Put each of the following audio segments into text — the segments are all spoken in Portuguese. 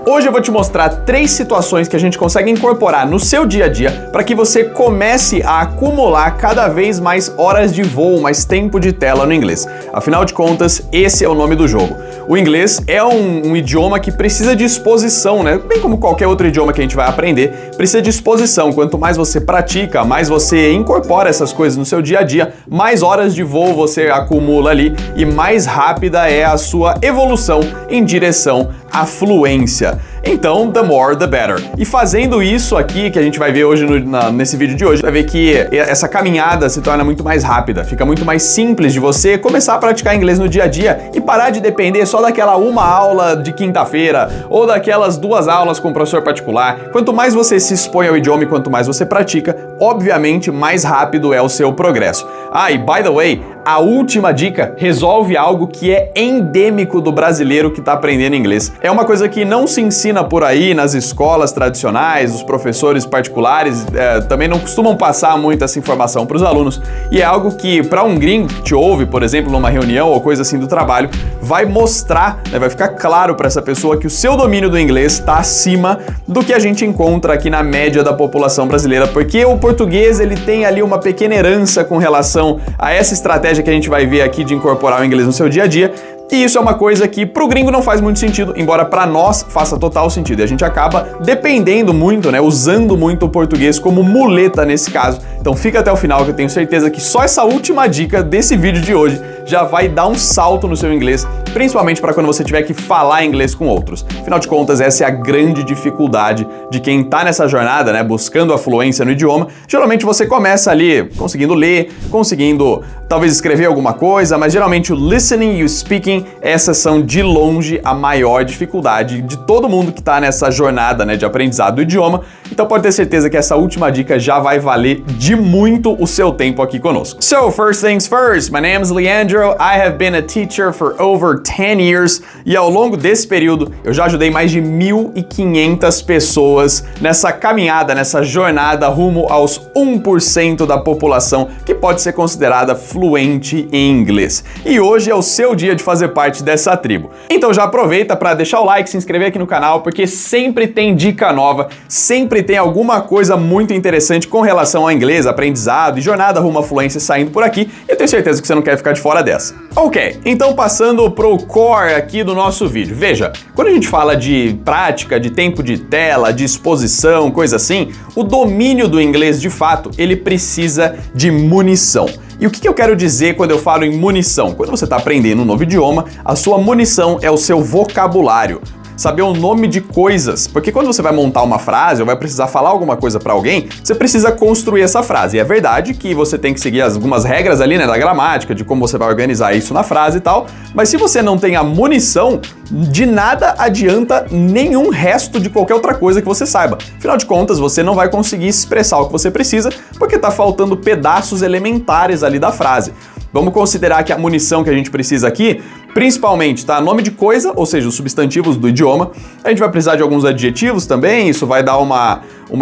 Hoje eu vou te mostrar 3 situações que a gente consegue incorporar no seu dia a dia para que você comece a acumular cada vez mais horas de voo, mais tempo de tela no inglês. Afinal de contas, esse é o nome do jogo. O inglês é um idioma que precisa de exposição, né? Bem como qualquer outro idioma que a gente vai aprender, precisa de exposição. Quanto mais você pratica, mais você incorpora essas coisas no seu dia a dia, mais horas de voo você acumula ali e mais rápida é a sua evolução em direção à fluência. Então, the more, the better. E fazendo isso aqui, que a gente vai ver hoje nesse vídeo de hoje, vai ver que essa caminhada se torna muito mais rápida, fica muito mais simples de você começar a praticar inglês no dia a dia e parar de depender só daquela uma aula de quinta-feira ou daquelas 2 aulas com o professor particular. Quanto mais você se expõe ao idioma e quanto mais você pratica, obviamente mais rápido é o seu progresso. Ah, e by the way, a última dica resolve algo que é endêmico do brasileiro que está aprendendo inglês. É uma coisa que não se ensina por aí nas escolas tradicionais, os professores particulares também não costumam passar muito essa informação para os alunos. E é algo que, para um gringo que te ouve, por exemplo, numa reunião ou coisa assim do trabalho, vai mostrar, né, vai ficar claro para essa pessoa que o seu domínio do inglês está acima do que a gente encontra aqui na média da população brasileira, porque o português ele tem ali uma pequena herança com relação a essa estratégia que a gente vai ver aqui de incorporar o inglês no seu dia a dia. E isso é uma coisa que pro gringo não faz muito sentido, embora para nós faça total sentido. E a gente acaba dependendo muito, né, usando muito o português como muleta nesse caso. Então fica até o final que eu tenho certeza que só essa última dica desse vídeo de hoje já vai dar um salto no seu inglês, principalmente para quando você tiver que falar inglês com outros. Afinal de contas, essa é a grande dificuldade de quem tá nessa jornada, né, buscando a fluência no idioma. Geralmente você começa ali conseguindo ler, conseguindo talvez escrever alguma coisa, mas geralmente o listening e o speaking, essas são de longe a maior dificuldade de todo mundo que tá nessa jornada, né, de aprendizado do idioma. Então pode ter certeza que essa última dica já vai valer de muito o seu tempo aqui conosco. So, first things first, my name is Leandro. I have been a teacher for over 10 years e ao longo desse período eu já ajudei mais de 1.500 pessoas nessa caminhada, nessa jornada rumo aos 1% da população que pode ser considerada fluente em inglês. E hoje é o seu dia de fazer parte dessa tribo. Então já aproveita para deixar o like, se inscrever aqui no canal, porque sempre tem dica nova, sempre tem alguma coisa muito interessante com relação ao inglês, aprendizado e jornada rumo à fluência saindo por aqui. Eu tenho certeza que você não quer ficar de fora dessa. Ok, então passando pro core aqui do nosso vídeo. Veja, quando a gente fala de prática, de tempo de tela, de exposição, coisa assim, o domínio do inglês de fato, ele precisa de munição. E o que eu quero dizer quando eu falo em munição? Quando você está aprendendo um novo idioma, a sua munição é o seu vocabulário. Saber o nome de coisas, porque quando você vai montar uma frase ou vai precisar falar alguma coisa para alguém, você precisa construir essa frase. E é verdade que você tem que seguir algumas regras ali, né, da gramática, de como você vai organizar isso na frase e tal, mas se você não tem a munição, de nada adianta nenhum resto de qualquer outra coisa que você saiba. Afinal de contas, você não vai conseguir expressar o que você precisa, porque tá faltando pedaços elementares ali da frase. Vamos considerar que a munição que a gente precisa aqui, principalmente, tá? Nome de coisa, ou seja, os substantivos do idioma. A gente vai precisar de alguns adjetivos também, isso vai dar uma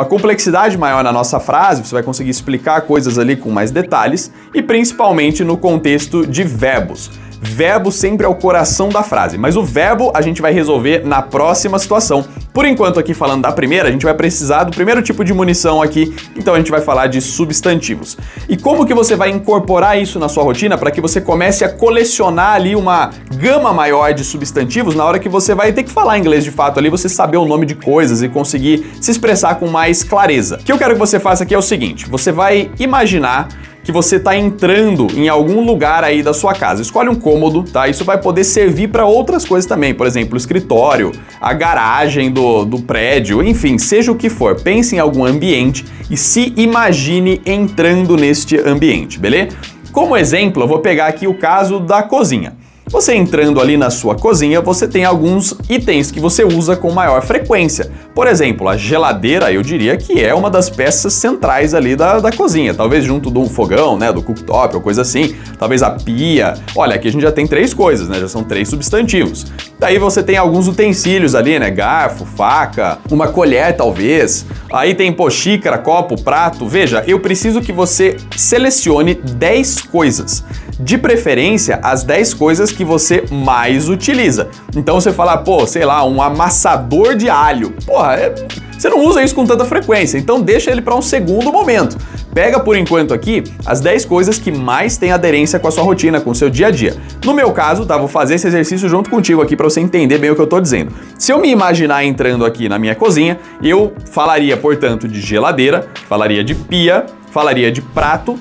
complexidade maior na nossa frase, você vai conseguir explicar coisas ali com mais detalhes, e principalmente no contexto de verbos. Verbo sempre é o coração da frase, mas o verbo a gente vai resolver na próxima situação. Por enquanto aqui falando da primeira, a gente vai precisar do primeiro tipo de munição aqui, então a gente vai falar de substantivos. E como que você vai incorporar isso na sua rotina para que você comece a colecionar ali uma gama maior de substantivos na hora que você vai ter que falar inglês de fato ali, você saber o nome de coisas e conseguir se expressar com mais clareza. O que eu quero que você faça aqui é o seguinte, você vai imaginar que você está entrando em algum lugar aí da sua casa. Escolhe um cômodo, tá? Isso vai poder servir para outras coisas também, por exemplo, o escritório, a garagem do prédio, enfim, seja o que for. Pense em algum ambiente e se imagine entrando neste ambiente, beleza? Como exemplo, eu vou pegar aqui o caso da cozinha. Você entrando ali na sua cozinha, você tem alguns itens que você usa com maior frequência. Por exemplo, a geladeira, eu diria que é uma das peças centrais ali da cozinha. Talvez junto de um fogão, né, do cooktop ou coisa assim. Talvez a pia. Olha, aqui a gente já tem 3 coisas, né, já são 3 substantivos. Daí você tem alguns utensílios ali, né, garfo, faca, uma colher talvez. Aí tem, pô, xícara, copo, prato. Veja, eu preciso que você selecione 10 coisas. De preferência, as 10 coisas que você mais utiliza. Então você fala, pô, sei lá, um amassador de alho. Porra, você não usa isso com tanta frequência, então deixa ele para um segundo momento. Pega por enquanto aqui as 10 coisas que mais têm aderência com a sua rotina, com o seu dia a dia. No meu caso, tá, vou fazer esse exercício junto contigo aqui para você entender bem o que eu tô dizendo. Se eu me imaginar entrando aqui na minha cozinha, eu falaria, portanto, de geladeira, falaria de pia, falaria de prato,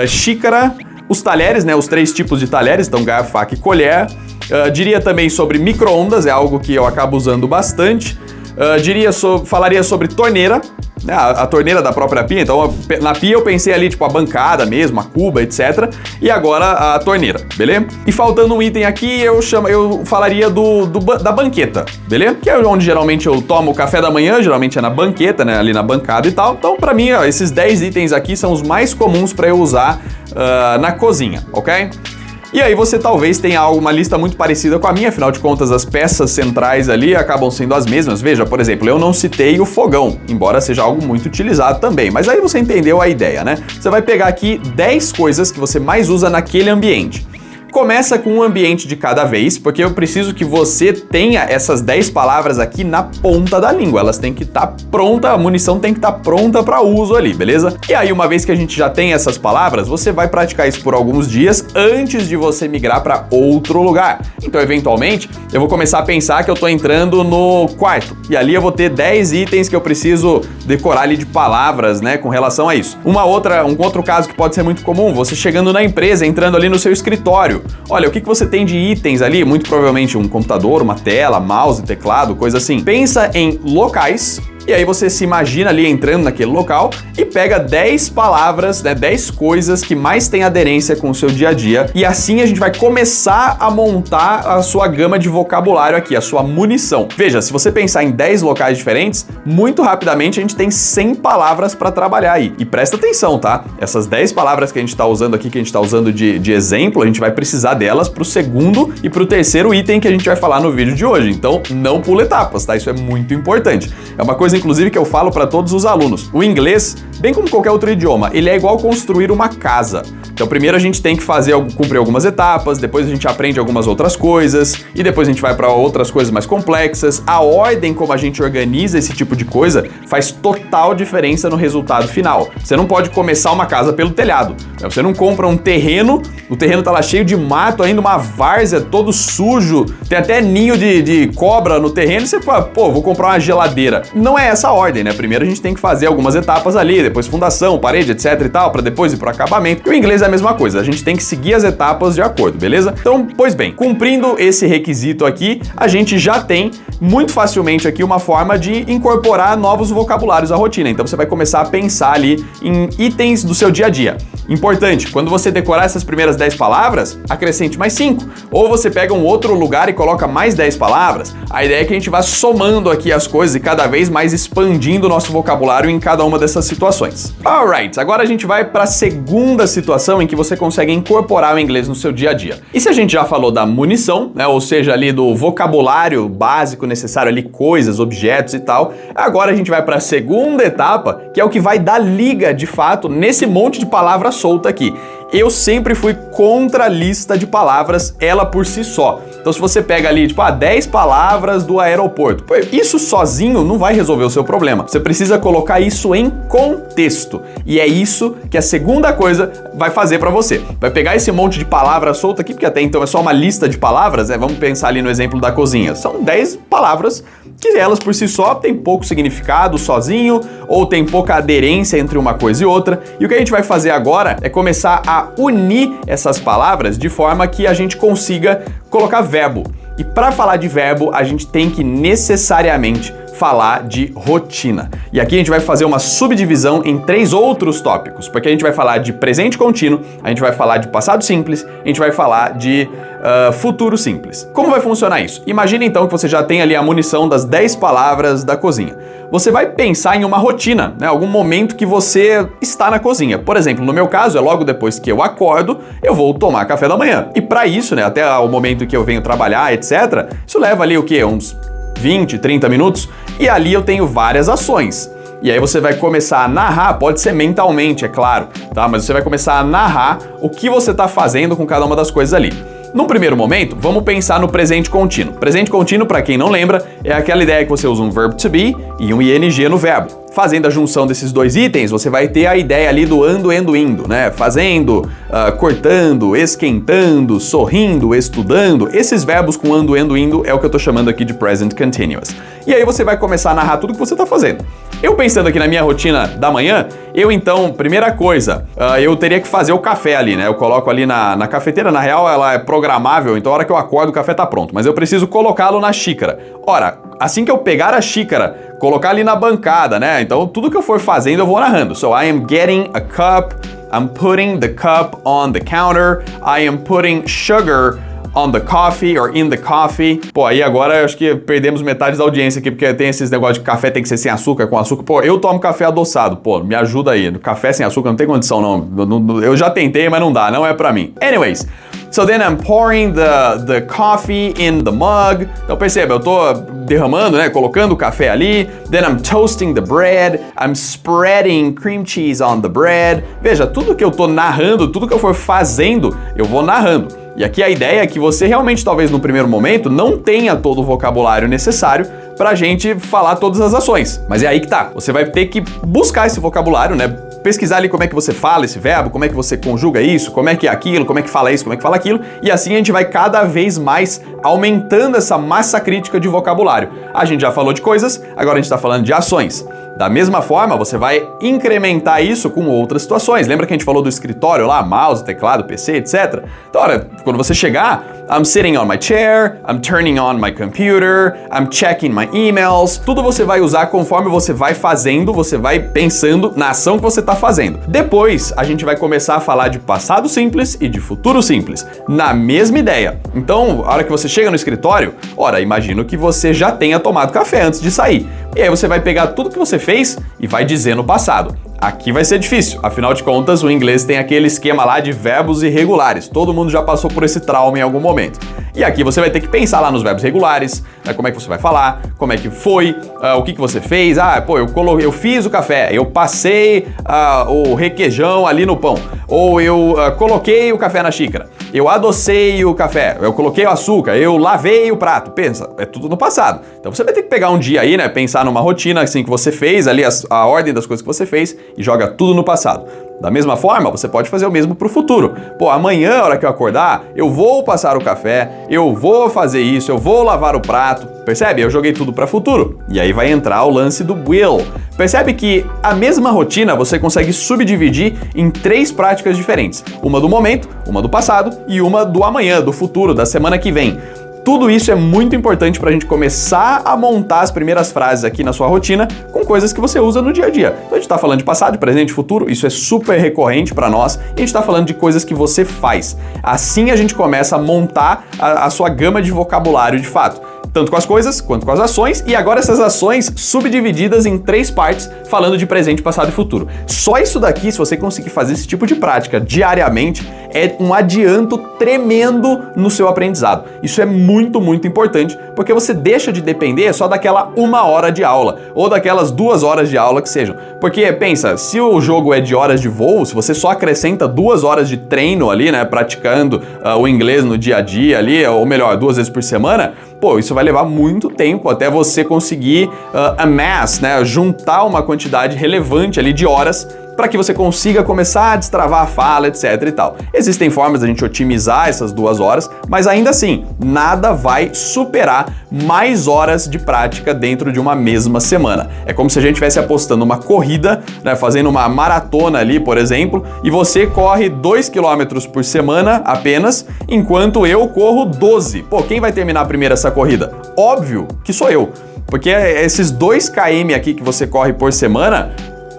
xícara, os talheres, né, os 3 tipos de talheres, então garfo, faca e colher. Diria também sobre micro-ondas, é algo que eu acabo usando bastante. Falaria sobre torneira, né, a torneira da própria pia. Então na pia eu pensei ali tipo a bancada mesmo, a cuba, etc. E agora a torneira, beleza? E faltando um item aqui, eu falaria da banqueta, beleza? Que é onde geralmente eu tomo o café da manhã, geralmente é na banqueta, né, ali na bancada e tal. Então pra mim, ó, esses 10 itens aqui são os mais comuns para eu usar na cozinha, ok? E aí você talvez tenha uma lista muito parecida com a minha, afinal de contas as peças centrais ali acabam sendo as mesmas. Veja, por exemplo, eu não citei o fogão, embora seja algo muito utilizado também, mas aí você entendeu a ideia, né? Você vai pegar aqui 10 coisas que você mais usa naquele ambiente. Começa com um ambiente de cada vez, porque eu preciso que você tenha essas 10 palavras aqui na ponta da língua. Elas têm que estar pronta, a munição tem que estar pronta para uso ali, beleza? E aí, uma vez que a gente já tem essas palavras, você vai praticar isso por alguns dias antes de você migrar para outro lugar. Então, eventualmente, eu vou começar a pensar que eu tô entrando no quarto, e ali eu vou ter 10 itens que eu preciso decorar ali de palavras, né, com relação a isso. Um outro caso que pode ser muito comum, você chegando na empresa, entrando ali no seu escritório. Olha, o que você tem de itens ali? Muito provavelmente um computador, uma tela, mouse, teclado, coisa assim. Pensa em locais. E aí você se imagina ali entrando naquele local e pega 10 palavras, né, 10 coisas que mais têm aderência com o seu dia a dia. E assim a gente vai começar a montar a sua gama de vocabulário aqui, a sua munição. Veja, se você pensar em 10 locais diferentes, muito rapidamente a gente tem 100 palavras para trabalhar aí. E presta atenção, tá? Essas 10 palavras que a gente tá usando aqui, que a gente tá usando de exemplo, a gente vai precisar delas pro segundo e pro terceiro item que a gente vai falar no vídeo de hoje. Então, não pula etapas, tá? Isso é muito importante. É uma coisa inclusive que eu falo para todos os alunos. O inglês, bem como qualquer outro idioma, ele é igual construir uma casa. Então primeiro a gente tem que cumprir algumas etapas, depois a gente aprende algumas outras coisas e depois a gente vai para outras coisas mais complexas. A ordem como a gente organiza esse tipo de coisa faz total diferença no resultado final. Você não pode começar uma casa pelo telhado. Você não compra um terreno, o terreno tá lá cheio de mato, ainda uma várzea, todo sujo, tem até ninho de cobra no terreno e você fala, pô, vou comprar uma geladeira. Não é essa ordem, né? Primeiro a gente tem que fazer algumas etapas ali, depois fundação, parede, etc e tal, para depois ir pro acabamento. E o inglês é a mesma coisa, a gente tem que seguir as etapas de acordo, beleza? Então, pois bem, cumprindo esse requisito aqui, a gente já tem muito facilmente aqui uma forma de incorporar novos vocabulários à rotina. Então você vai começar a pensar ali em itens do seu dia a dia. Importante, quando você decorar essas primeiras 10 palavras, acrescente mais 5. Ou você pega um outro lugar e coloca mais 10 palavras. A ideia é que a gente vá somando aqui as coisas e cada vez mais expandindo o nosso vocabulário em cada uma dessas situações. Alright, agora a gente vai para a segunda situação em que você consegue incorporar o inglês no seu dia a dia. E se a gente já falou da munição, né, ou seja, ali do vocabulário básico necessário ali, coisas, objetos e tal, agora a gente vai para a segunda etapa, que é o que vai dar liga de fato nesse monte de palavra solta aqui. Eu sempre fui contra a lista de palavras, ela por si só. Então se você pega ali, tipo, 10 palavras do aeroporto, isso sozinho não vai resolver o seu problema. Você precisa colocar isso em contexto. E é isso que a segunda coisa vai fazer pra você. Vai pegar esse monte de palavras solta aqui, porque até então é só uma lista de palavras, né? Vamos pensar ali no exemplo da cozinha. São 10 palavras que elas por si só têm pouco significado sozinho, ou tem pouca aderência entre uma coisa e outra. E o que a gente vai fazer agora é começar a unir essas palavras de forma que a gente consiga colocar verbo. E para falar de verbo, a gente tem que necessariamente falar de rotina. E aqui a gente vai fazer uma subdivisão em 3 outros tópicos, porque a gente vai falar de presente contínuo, a gente vai falar de passado simples, a gente vai falar de futuro simples. Como vai funcionar isso? Imagina então que você já tem ali a munição das 10 palavras da cozinha. Você vai pensar em uma rotina, né? Algum momento que você está na cozinha. Por exemplo, no meu caso, é logo depois que eu acordo, eu vou tomar café da manhã. E para isso, né, até o momento que eu venho trabalhar, etc., isso leva ali o quê? Uns 20, 30 minutos, e ali eu tenho várias ações. E aí você vai começar a narrar, pode ser mentalmente, é claro, tá? Mas você vai começar a narrar o que você está fazendo com cada uma das coisas ali. Num primeiro momento, vamos pensar no presente contínuo. Presente contínuo, para quem não lembra, é aquela ideia que você usa um verbo to be e um ing no verbo. Fazendo a junção desses dois itens, você vai ter a ideia ali do ando, indo, né? Fazendo, cortando, esquentando, sorrindo, estudando. Esses verbos com ando, indo é o que eu tô chamando aqui de present continuous. E aí você vai começar a narrar tudo que você tá fazendo. Eu pensando aqui na minha rotina da manhã, eu então, primeira coisa, eu teria que fazer o café ali, né? Eu coloco ali na cafeteira, na real ela é programável, então a hora que eu acordo o café tá pronto, mas eu preciso colocá-lo na xícara. Ora, assim que eu pegar a xícara, colocar ali na bancada, né? Então tudo que eu for fazendo eu vou narrando. So I am getting a cup, I'm putting the cup on the counter, I am putting sugar on the coffee or in the coffee. Pô, aí agora eu acho que perdemos metade da audiência aqui, porque tem esses negócios de café tem que ser sem açúcar, com açúcar. Pô, eu tomo café adoçado, pô, me ajuda aí. Café sem açúcar não tem condição, não. Eu já tentei, mas não dá, não é pra mim. Anyways, so then I'm pouring the coffee in the mug. Então perceba, eu tô derramando, né, colocando o café ali. Then I'm toasting the bread. I'm spreading cream cheese on the bread. Veja, tudo que eu tô narrando, tudo que eu for fazendo, eu vou narrando. E aqui a ideia é que você realmente, talvez no primeiro momento, não tenha todo o vocabulário necessário pra gente falar todas as ações. Mas é aí que tá. Você vai ter que buscar esse vocabulário, né? Pesquisar ali como é que você fala esse verbo, como é que você conjuga isso, como é que é aquilo, como é que fala isso, como é que fala aquilo. E assim a gente vai cada vez mais aumentando essa massa crítica de vocabulário. A gente já falou de coisas, agora a gente tá falando de ações. Da mesma forma, você vai incrementar isso com outras situações. Lembra que a gente falou do escritório lá, mouse, teclado, PC, etc? Então, olha, quando você chegar, I'm sitting on my chair, I'm turning on my computer, I'm checking my emails. Tudo você vai usar conforme você vai fazendo, você vai pensando na ação que você está fazendo. Depois, a gente vai começar a falar de passado simples e de futuro simples, na mesma ideia. Então, a hora que você chega no escritório, ora, imagino que você já tenha tomado café antes de sair. E aí você vai pegar tudo que você fez e vai dizer no passado. Aqui vai ser difícil, afinal de contas o inglês tem aquele esquema lá de verbos irregulares, todo mundo já passou por esse trauma em algum momento. E aqui você vai ter que pensar lá nos verbos regulares, né, como é que você vai falar, como é que foi, o que você fez, eu fiz o café, eu passei o requeijão ali no pão, ou eu coloquei o café na xícara, eu adocei o café, eu coloquei o açúcar, eu lavei o prato, pensa, é tudo no passado. Então você vai ter que pegar um dia aí, né, pensar numa rotina assim que você fez, ali a ordem das coisas que você fez e joga tudo no passado. Da mesma forma, você pode fazer o mesmo pro futuro. Pô, amanhã, a hora que eu acordar, eu vou passar o café, eu vou fazer isso, eu vou lavar o prato. Percebe? Eu joguei tudo para futuro. E aí vai entrar o lance do will. Percebe que a mesma rotina você consegue subdividir em 3 práticas diferentes. Uma do momento, uma do passado e uma do amanhã, do futuro, da semana que vem. Tudo isso é muito importante para a gente começar a montar as primeiras frases aqui na sua rotina com coisas que você usa no dia a dia. Então a gente está falando de passado, presente e futuro, isso é super recorrente para nós, e a gente está falando de coisas que você faz. Assim a gente começa a montar a sua gama de vocabulário de fato. Tanto com as coisas quanto com as ações, e agora essas ações subdivididas em 3 partes, falando de presente, passado e futuro. Só isso daqui, se você conseguir fazer esse tipo de prática diariamente, é um adianto tremendo no seu aprendizado. Isso é muito, muito importante, porque você deixa de depender só daquela 1 hora de aula, ou daquelas 2 horas de aula que sejam. Porque, pensa, se o jogo é de horas de voo, se você só acrescenta 2 horas de treino ali, né, praticando o inglês no dia a dia ali, ou melhor, 2 vezes por semana, pô, isso vai levar muito tempo até você conseguir amass, né, juntar uma quantidade relevante ali de horas para que você consiga começar a destravar a fala, etc e tal. Existem formas da gente otimizar essas 2 horas, mas ainda assim, nada vai superar mais horas de prática dentro de uma mesma semana. É como se a gente estivesse apostando uma corrida, né, fazendo uma maratona ali, por exemplo, e você corre 2 km por semana apenas, enquanto eu corro 12. Pô, quem vai terminar primeiro essa corrida? Óbvio que sou eu, porque esses 2 km aqui que você corre por semana,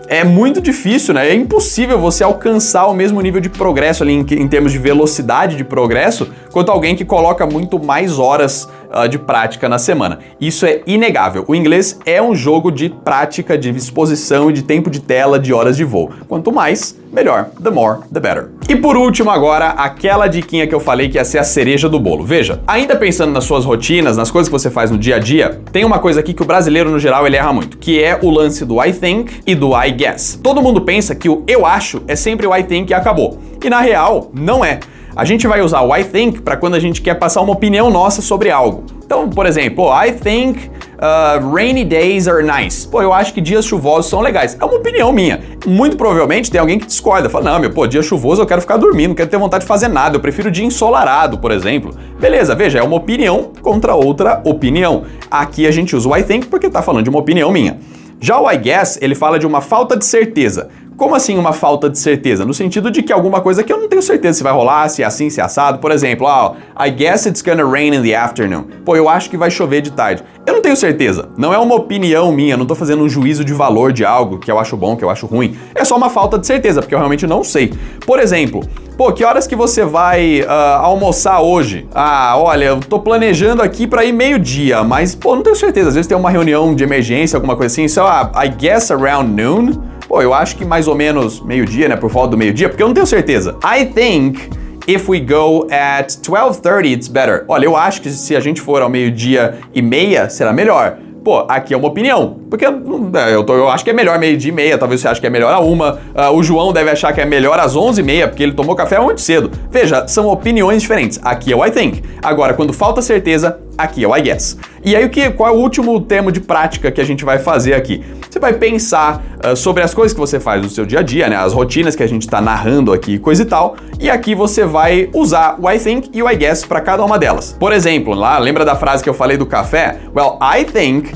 é muito difícil, né? É impossível você alcançar o mesmo nível de progresso ali em termos de velocidade de progresso quanto alguém que coloca muito mais horas de prática na semana. Isso é inegável. O inglês é um jogo de prática, de exposição e de tempo de tela, de horas de voo. Quanto mais, melhor. The more, the better. E por último agora, aquela diquinha que eu falei que ia ser a cereja do bolo. Veja, ainda pensando nas suas rotinas, nas coisas que você faz no dia a dia, tem uma coisa aqui que o brasileiro no geral ele erra muito, que é o lance do I think e do I guess. Todo mundo pensa que o eu acho é sempre o I think e acabou. E na real, não é. A gente vai usar o I think para quando a gente quer passar uma opinião nossa sobre algo. Então, por exemplo, I think rainy days are nice. Pô, eu acho que dias chuvosos são legais. É uma opinião minha. Muito provavelmente tem alguém que discorda. Fala, não, dia chuvoso eu quero ficar dormindo, não quero ter vontade de fazer nada. Eu prefiro dia ensolarado, por exemplo. Beleza, veja, é uma opinião contra outra opinião. Aqui a gente usa o I think porque tá falando de uma opinião minha. Já o I guess, ele fala de uma falta de certeza. Como assim uma falta de certeza? No sentido de que alguma coisa que eu não tenho certeza se vai rolar, se é assim, se é assado. Por exemplo, I guess it's gonna rain in the afternoon. Pô, eu acho que vai chover de tarde. Eu não tenho certeza. Não é uma opinião minha, não tô fazendo um juízo de valor de algo que eu acho bom, que eu acho ruim. É só uma falta de certeza, porque eu realmente não sei. Por exemplo, pô, que horas que você vai almoçar hoje? Olha, eu tô planejando aqui pra ir meio-dia, mas, pô, não tenho certeza. Às vezes tem uma reunião de emergência, alguma coisa assim. I guess around noon. Pô, eu acho que mais ou menos meio-dia, né? Por volta do meio-dia, porque eu não tenho certeza. I think if we go at 12:30 it's better. Olha, eu acho que se a gente for ao 12:30 será melhor. Pô, aqui é uma opinião, porque eu acho que é melhor 12:30, talvez você ache que é melhor a 1, o João deve achar que é melhor às 11:30, porque ele tomou café muito cedo. Veja, são opiniões diferentes. Aqui é o I think. Agora, quando falta certeza, aqui é o I guess. E aí, qual é o último termo de prática que a gente vai fazer aqui? Você vai pensar sobre as coisas que você faz no seu dia a dia, né? As rotinas que a gente tá narrando aqui, coisa e tal. E aqui você vai usar o I think e o I guess para cada uma delas. Por exemplo, lá, lembra da frase que eu falei do café? Well, I think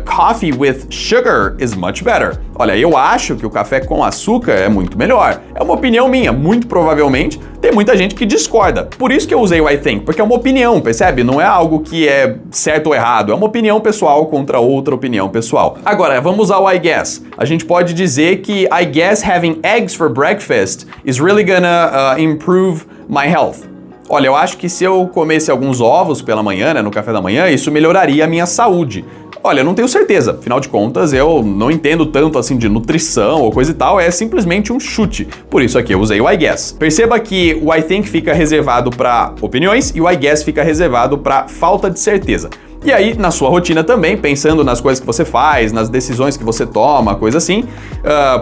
coffee with sugar is much better. Olha, eu acho que o café com açúcar é muito melhor. É uma opinião minha, muito provavelmente tem muita gente que discorda. Por isso que eu usei o I think, porque é uma opinião, percebe? Não é algo que é certo ou errado, é uma opinião pessoal contra outra opinião pessoal. Agora, vamos usar o I guess. A gente pode dizer que I guess having eggs for breakfast is really gonna improve my health. Olha, eu acho que se eu comesse alguns ovos pela manhã, né, no café da manhã, isso melhoraria a minha saúde. Olha, eu não tenho certeza, afinal de contas eu não entendo tanto assim de nutrição ou coisa e tal, é simplesmente um chute. Por isso aqui eu usei o I guess. Perceba que o I think fica reservado para opiniões e o I guess fica reservado para falta de certeza. E aí, na sua rotina também, pensando nas coisas que você faz, nas decisões que você toma, coisa assim.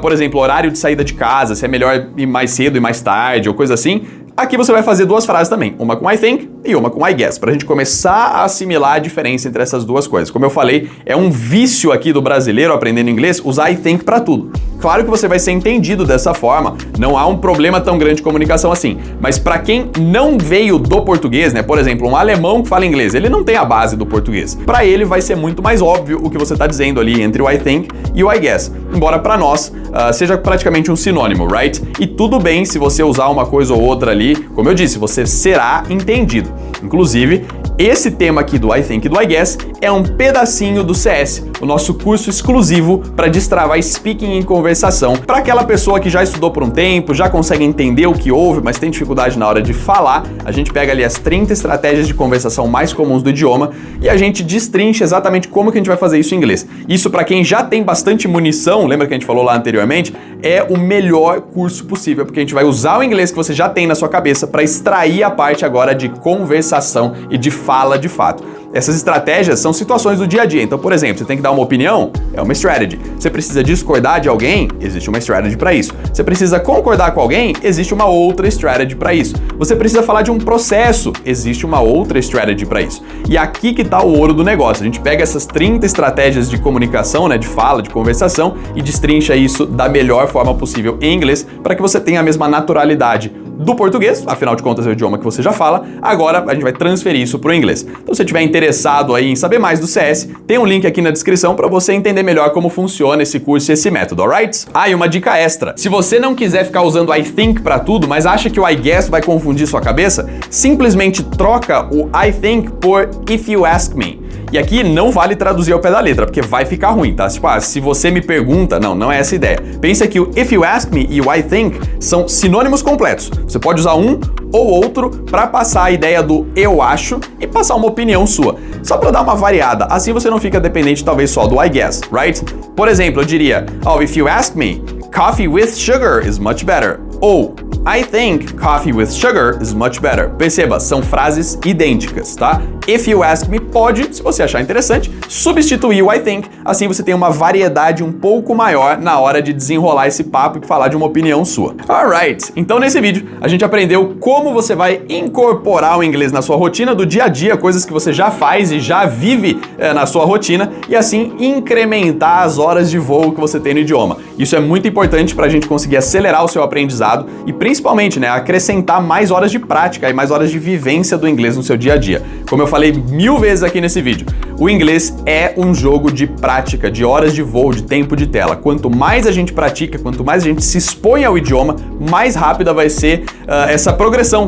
Por exemplo, horário de saída de casa, se é melhor ir mais cedo e mais tarde ou coisa assim. Aqui você vai fazer duas frases também, uma com I think e uma com I guess, pra gente começar a assimilar a diferença entre essas duas coisas. Como eu falei, é um vício aqui do brasileiro aprendendo inglês usar I think pra tudo. Claro que você vai ser entendido dessa forma, não há um problema tão grande de comunicação assim, mas pra quem não veio do português, né, por exemplo, um alemão que fala inglês, ele não tem a base do português. Pra ele vai ser muito mais óbvio o que você tá dizendo ali entre o I think e o I guess, embora pra nós seja praticamente um sinônimo, right? E tudo bem se você usar uma coisa ou outra ali, como eu disse, você será entendido. Inclusive, esse tema aqui do I think e do I guess é um pedacinho do CS, o nosso curso exclusivo para destravar speaking em conversação. Para aquela pessoa que já estudou por um tempo, já consegue entender o que ouve, mas tem dificuldade na hora de falar, a gente pega ali as 30 estratégias de conversação mais comuns do idioma e a gente destrincha exatamente como que a gente vai fazer isso em inglês. Isso para quem já tem bastante munição, lembra que a gente falou lá anteriormente, é o melhor curso possível, porque a gente vai usar o inglês que você já tem na sua cabeça para extrair a parte agora de conversação e de fala de fato. Essas estratégias são situações do dia a dia. Então, por exemplo, você tem que dar uma opinião, é uma strategy. Você precisa discordar de alguém, existe uma strategy para isso. Você precisa concordar com alguém, existe uma outra strategy para isso. Você precisa falar de um processo, existe uma outra strategy para isso. E aqui que tá o ouro do negócio. A gente pega essas 30 estratégias de comunicação, né, de fala, de conversação e destrincha isso da melhor forma possível em inglês para que você tenha a mesma naturalidade do português, afinal de contas é o idioma que você já fala, agora a gente vai transferir isso para o inglês. Então se você estiver interessado aí em saber mais do CS, tem um link aqui na descrição para você entender melhor como funciona esse curso e esse método, alright? E uma dica extra, se você não quiser ficar usando I think para tudo, mas acha que o I guess vai confundir sua cabeça, simplesmente troca o I think por if you ask me. E aqui não vale traduzir ao pé da letra, porque vai ficar ruim, tá? Tipo, se você me pergunta, não é essa a ideia. Pensa que o if you ask me e o I think são sinônimos completos. Você pode usar um ou outro para passar a ideia do eu acho e passar uma opinião sua. Só para dar uma variada, assim você não fica dependente talvez só do I guess, right? Por exemplo, eu diria, if you ask me, coffee with sugar is much better. Ou I think coffee with sugar is much better. Perceba, são frases idênticas, tá? If you ask me pode, se você achar interessante, substituir o I think, assim você tem uma variedade um pouco maior na hora de desenrolar esse papo e falar de uma opinião sua. Alright, então nesse vídeo a gente aprendeu como você vai incorporar o inglês na sua rotina do dia a dia, coisas que você já faz e já vive na sua rotina, e assim incrementar as horas de voo que você tem no idioma. Isso é muito importante para a gente conseguir acelerar o seu aprendizado e principalmente, acrescentar mais horas de prática e mais horas de vivência do inglês no seu dia a dia. Como eu falei 1000 vezes aqui nesse vídeo, o inglês é um jogo de prática, de horas de voo, de tempo de tela. Quanto mais a gente pratica, quanto mais a gente se expõe ao idioma, mais rápida vai ser essa progressão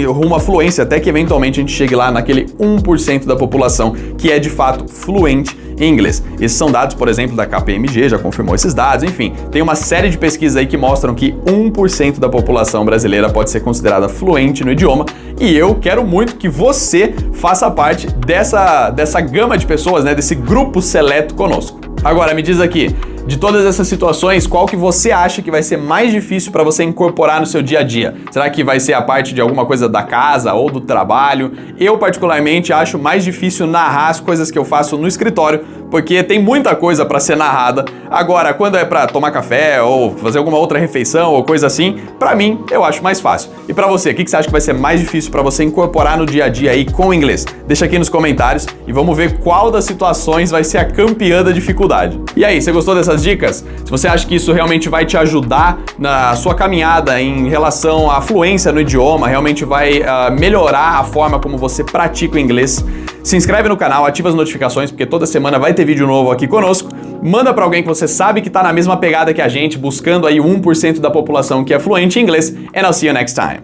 rumo à fluência, até que eventualmente a gente chegue lá naquele 1% da população que é de fato fluente em inglês. Esses são dados, por exemplo, da KPMG, já confirmou esses dados, enfim, tem uma série de pesquisas aí que mostram que 1% da população brasileira pode ser considerada fluente no idioma, e eu quero muito que você faça parte dessa gama de pessoas, desse grupo seleto conosco. Agora, me diz aqui, de todas essas situações, qual que você acha que vai ser mais difícil para você incorporar no seu dia a dia? Será que vai ser a parte de alguma coisa da casa ou do trabalho? Eu, particularmente, acho mais difícil narrar as coisas que eu faço no escritório, porque tem muita coisa para ser narrada. Agora, quando é para tomar café ou fazer alguma outra refeição ou coisa assim, para mim, eu acho mais fácil. E para você, o que você acha que vai ser mais difícil para você incorporar no dia a dia aí com o inglês? Deixa aqui nos comentários e vamos ver qual das situações vai ser a campeã da dificuldade. E aí, você gostou dessas dicas? Se você acha que isso realmente vai te ajudar na sua caminhada em relação à fluência no idioma, realmente vai melhorar a forma como você pratica o inglês, se inscreve no canal, ativa as notificações, porque toda semana vai ter vídeo novo aqui conosco. Manda para alguém que você sabe que tá na mesma pegada que a gente, buscando aí 1% da população que é fluente em inglês. And I'll see you next time.